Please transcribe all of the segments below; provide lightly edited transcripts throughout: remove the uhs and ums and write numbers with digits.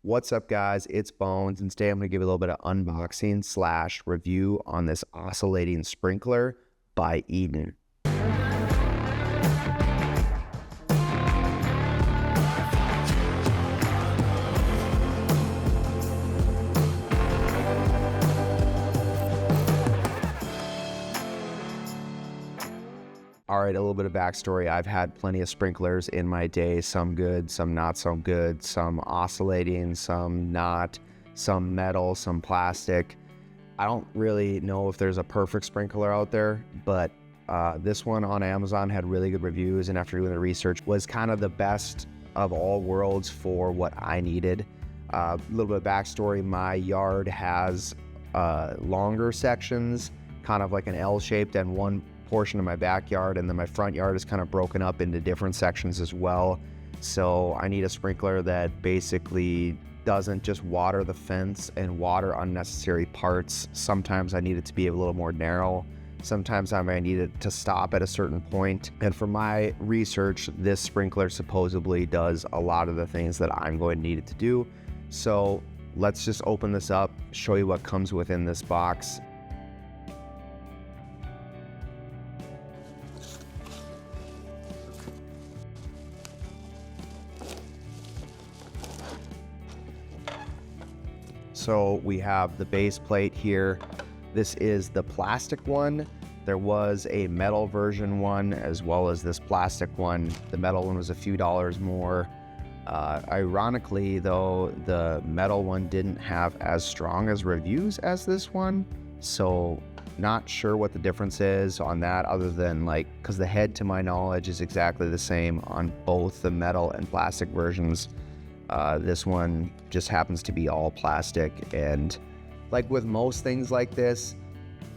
What's up, guys? It's Bones, and today I'm going to give you a little bit of unboxing / review on this oscillating sprinkler by Eden. All right, a little bit of backstory. I've had plenty of sprinklers in my day, some good, some not so good, some oscillating, some not, some metal, some plastic. I don't really know if there's a perfect sprinkler out there, but this one on Amazon had really good reviews, and after doing the research was kind of the best of all worlds for what I needed. A little bit of backstory, my yard has longer sections, kind of like an L-shaped, and one portion of my backyard, and then my front yard is kind of broken up into different sections as well. So I need a sprinkler that basically doesn't just water the fence and water unnecessary parts. Sometimes I need it to be a little more narrow. Sometimes I might need it to stop at a certain point. And for my research, this sprinkler supposedly does a lot of the things that I'm going to need it to do. So let's just open this up, show you what comes within this box. So we have the base plate here. This is the plastic one. There was a metal version one as well as this plastic one. The metal one was a few dollars more. Ironically though, the metal one didn't have as strong as reviews as this one. So not sure what the difference is on that, other than because the head to my knowledge is exactly the same on both the metal and plastic versions. This one just happens to be all plastic, and like with most things like this,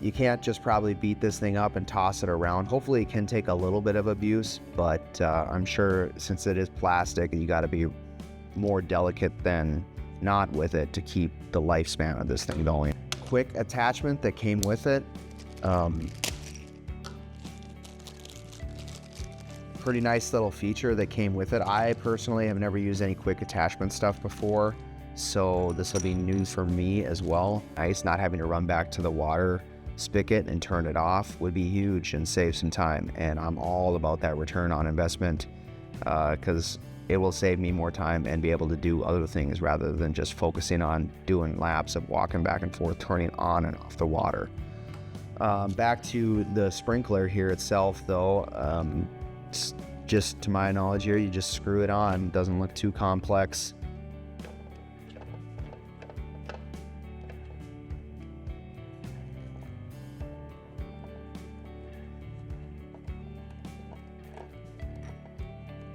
you can't just probably beat this thing up and toss it around. Hopefully it can take a little bit of abuse, but I'm sure since it is plastic, you got to be more delicate than not with it to keep the lifespan of this thing going. Quick attachment that came with it. Pretty nice little feature that came with it. I personally have never used any quick attachment stuff before, so this will be new for me as well. Nice, not having to run back to the water spigot and turn it off would be huge and save some time, and I'm all about that return on investment because it will save me more time and be able to do other things rather than just focusing on doing laps of walking back and forth, turning on and off the water. Back to the sprinkler here itself though. Just to my knowledge here, you just screw it on. Doesn't look too complex.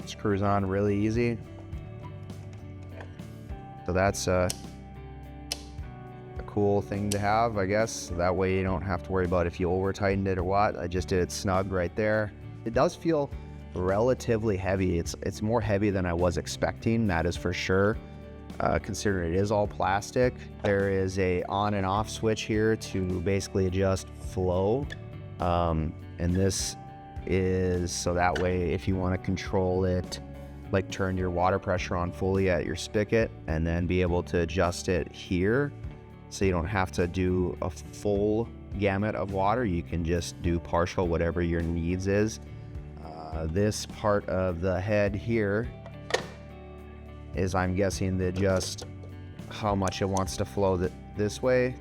Screws on really easy. So that's a cool thing to have, I guess. That way you don't have to worry about if you over tightened it or what. I just did it snug right there. It does feel relatively heavy. It's more heavy than I was expecting, that is for sure, considering it is all plastic. There is a on and off switch here to basically adjust flow, and this is so that way if you want to control it, like turn your water pressure on fully at your spigot and then be able to adjust it here, so you don't have to do a full gamut of water. You can just do partial, whatever your needs is. This part of the head here is, I'm guessing, that just how much it wants to flow this way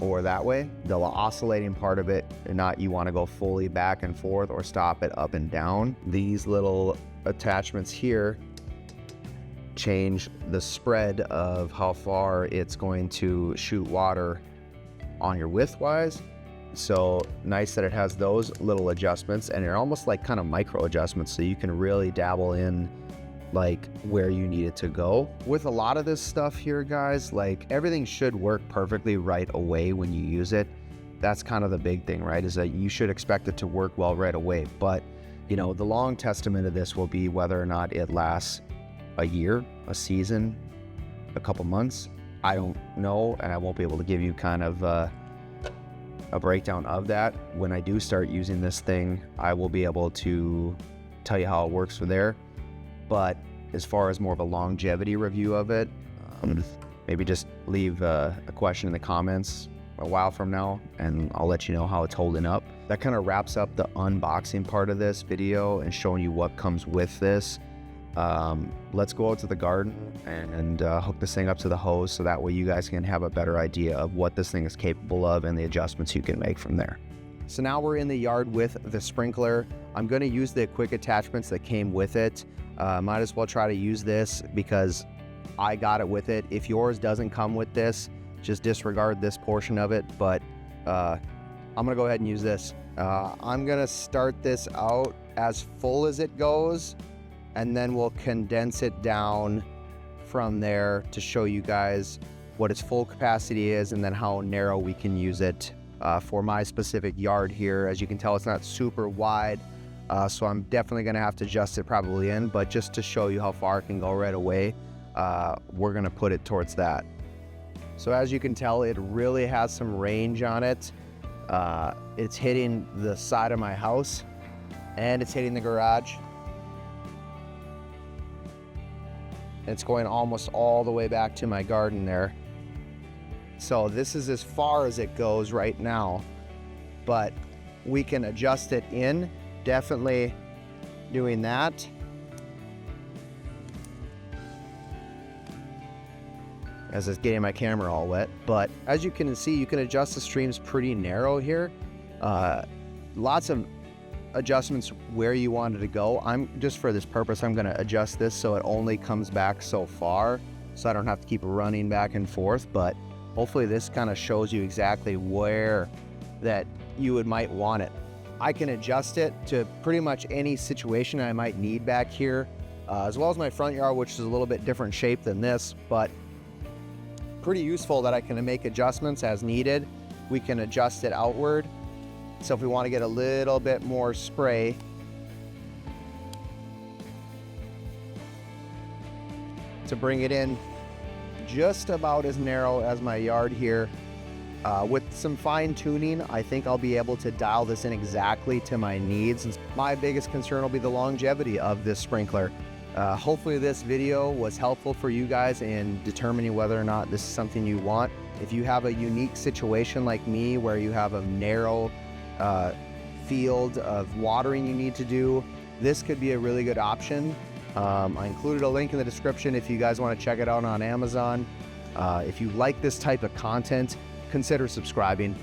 or that way. The oscillating part of it, not you want to go fully back and forth or stop it up and down. These little attachments here change the spread of how far it's going to shoot water on your width-wise. So nice that it has those little adjustments, and they're almost like kind of micro adjustments, so you can really dabble in like where you need it to go. With a lot of this stuff here, guys, like everything should work perfectly right away when you use it. That's kind of the big thing, right? Is that you should expect it to work well right away. But you know, the long testament of this will be whether or not it lasts a year, a season, a couple months. I don't know, and I won't be able to give you kind of a breakdown of that. When I do start using this thing, I will be able to tell you how it works from there. But as far as more of a longevity review of it. Maybe just leave a question in the comments a while from now, and I'll let you know how it's holding up. That kind of wraps up the unboxing part of this video and showing you what comes with this. Let's go out to the garden and hook this thing up to the hose, so that way you guys can have a better idea of what this thing is capable of and the adjustments you can make from there. So now we're in the yard with the sprinkler. I'm going to use the quick attachments that came with it. Might as well try to use this because I got it with it. If yours doesn't come with this, just disregard this portion of it, but I'm gonna go ahead and use this. I'm gonna start this out as full as it goes, and then we'll condense it down from there to show you guys what its full capacity is and then how narrow we can use it for my specific yard here. As you can tell, it's not super wide, so I'm definitely gonna have to adjust it probably in, but just to show you how far it can go right away, we're gonna put it towards that. So as you can tell, it really has some range on it. It's hitting the side of my house and it's hitting the garage. It's going almost all the way back to my garden there. So this is as far as it goes right now, but we can adjust it in, definitely doing that. As it's getting my camera all wet. But as you can see, you can adjust the streams pretty narrow here. Lots of adjustments where you want it to go. Just for this purpose, I'm gonna adjust this so it only comes back so far, so I don't have to keep running back and forth. But hopefully this kind of shows you exactly where that you might want it. I can adjust it to pretty much any situation I might need back here, as well as my front yard, which is a little bit different shape than this, but pretty useful that I can make adjustments as needed. We can adjust it outward. So if we want to get a little bit more spray, to bring it in just about as narrow as my yard here. With some fine tuning, I think I'll be able to dial this in exactly to my needs. My biggest concern will be the longevity of this sprinkler. Hopefully this video was helpful for you guys in determining whether or not this is something you want. If you have a unique situation like me where you have a narrow field of watering you need to do, this could be a really good option. I included a link in the description if you guys want to check it out on Amazon. If you like this type of content, consider subscribing.